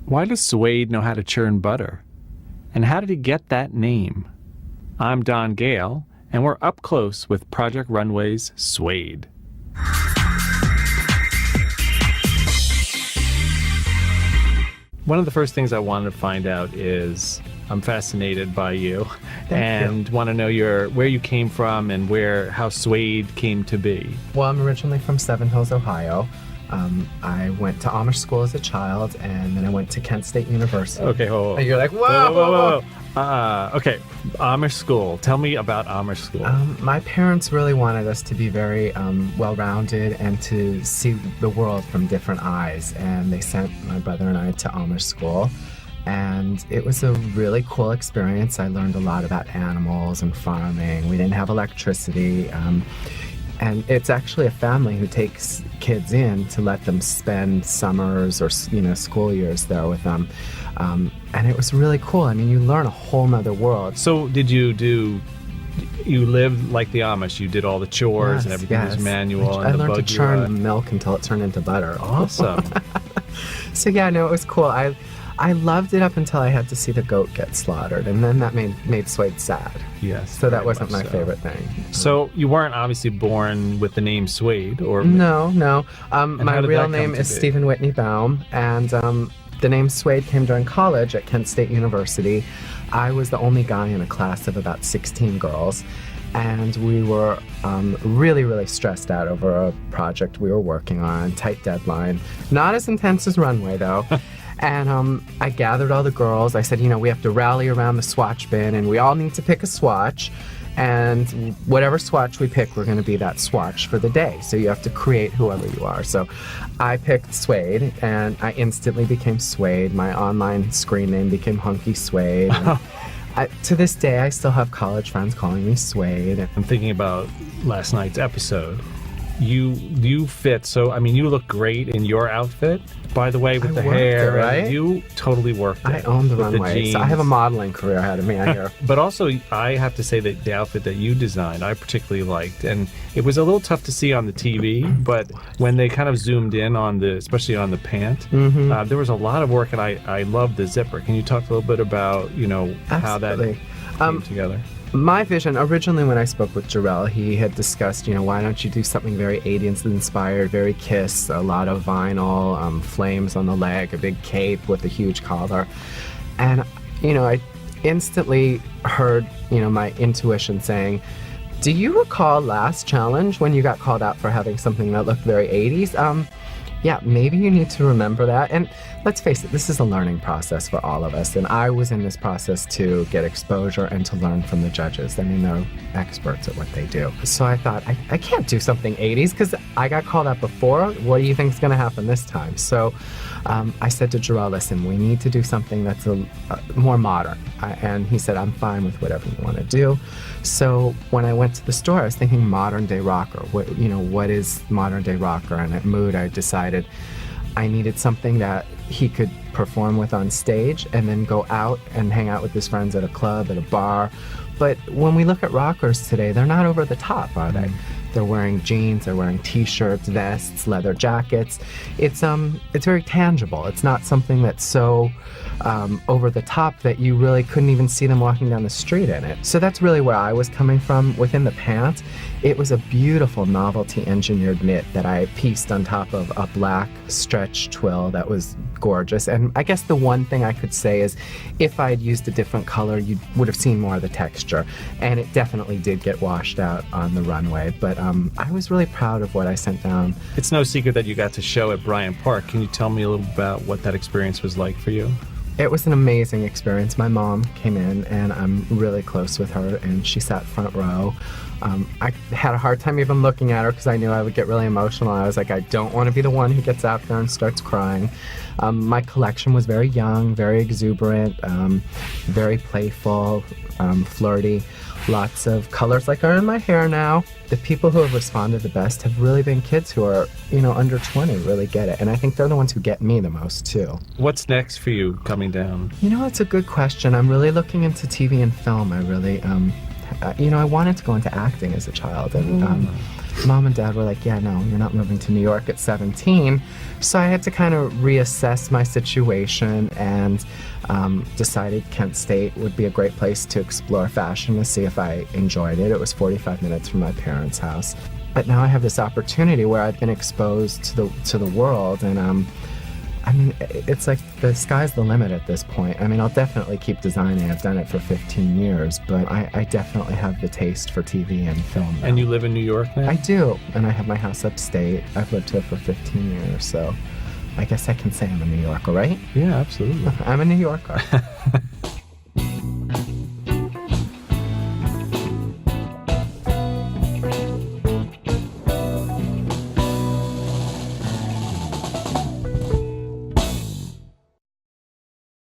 Why does Suede know how to churn butter? And how did he get that name? I'm Don Gale, and we're up close with Project Runway's Suede. One of the first things I wanted to find out is I'm fascinated by you and want to know where you came from and how Suede came to be. Well, I'm originally from Seven Hills, Ohio. I went to Amish school as a child, and then I went to Kent State University. Okay, hold on. And you're like, whoa. Okay, Amish school. Tell me about Amish school. My parents really wanted us to be very well-rounded and to see the world from different eyes, and they sent my brother and I to Amish school. And it was a really cool experience. I learned a lot about animals and farming. We didn't have electricity. And it's actually a family who takes kids in to let them spend summers or, school years there with them. And it was really cool. I mean, you learn a whole nother world. So you lived like the Amish? You did all the chores and everything was manual? I learned to churn the milk until it turned into butter. Awesome. So yeah, no, it was cool. I loved it up until I had to see the goat get slaughtered, and then that made Suede sad. Yes. So that wasn't my favorite thing. So you weren't obviously born with the name Suede, or no. My real name is Stephen Whitney Baum, and the name Suede came during college at Kent State University. I was the only guy in a class of about 16 girls, and we were really, really stressed out over a project we were working on, tight deadline. Not as intense as Runway, though. And I gathered all the girls. I said, we have to rally around the swatch bin, and we all need to pick a swatch. And whatever swatch we pick, we're going to be that swatch for the day. So you have to create whoever you are. So I picked Suede, and I instantly became Suede. My online screen name became Hunky Suede. To this day, I still have college friends calling me Suede. I'm thinking about last night's episode. You fit, so I mean, you look great in your outfit, by the way, with the hair. Right? You totally worked it. I own the runway, so I have a modeling career ahead of me, I hear. But also, I have to say that the outfit that you designed, I particularly liked, and it was a little tough to see on the TV, but when they kind of zoomed in on especially on the pant, there was a lot of work, and I loved the zipper. Can you talk a little bit about, how that came together? My vision, originally when I spoke with Jarrell, he had discussed, why don't you do something very 80s inspired, very Kiss, a lot of vinyl, flames on the leg, a big cape with a huge collar. And, I instantly heard, my intuition saying, do you recall last challenge when you got called out for having something that looked very 80s? Yeah, maybe you need to remember that. And let's face it, this is a learning process for all of us. And I was in this process to get exposure and to learn from the judges. I mean, they're experts at what they do. So I thought, I can't do something 80s because I got called out before. What do you think is going to happen this time? So I said to Jarrell, listen, we need to do something that's more modern. And he said, I'm fine with whatever you want to do. So when I went to the store, I was thinking modern day rocker. What is modern day rocker? And at Mood, I decided I needed something that he could perform with on stage and then go out and hang out with his friends at a club, at a bar. But when we look at rockers today, they're not over the top, are they? They're wearing jeans, they're wearing t-shirts, vests, leather jackets. It's very tangible. It's not something that's so over the top that you really couldn't even see them walking down the street in it. So that's really where I was coming from. Within the pants, it was a beautiful novelty engineered knit that I pieced on top of a black stretch twill that was gorgeous. And I guess the one thing I could say is if I had used a different color, you would have seen more of the texture. And it definitely did get washed out on the runway. But I was really proud of what I sent down. It's no secret that you got to show at Bryant Park. Can you tell me a little about what that experience was like for you? It was an amazing experience. My mom came in, and I'm really close with her, and she sat front row. I had a hard time even looking at her because I knew I would get really emotional. I was like, I don't want to be the one who gets out there and starts crying. My collection was very young, very exuberant, very playful, flirty. Lots of colors like are in my hair now. The people who have responded the best have really been kids who are, under 20, really get it. And I think they're the ones who get me the most, too. What's next for you coming down? It's a good question. I'm really looking into TV and film. I really, I wanted to go into acting as a child. And Mom and Dad were like, yeah, no, you're not moving to New York at 17. So I had to kind of reassess my situation and decided Kent State would be a great place to explore fashion to see if I enjoyed it. It was 45 minutes from my parents' house. But now I have this opportunity where I've been exposed to the world, and I mean, it's like the sky's the limit at this point. I mean, I'll definitely keep designing. I've done it for 15 years, but I definitely have the taste for TV and film now. And you live in New York now? I do, and I have my house upstate. I've lived here for 15 years, so I guess I can say I'm a New Yorker, right? Yeah, absolutely. I'm a New Yorker.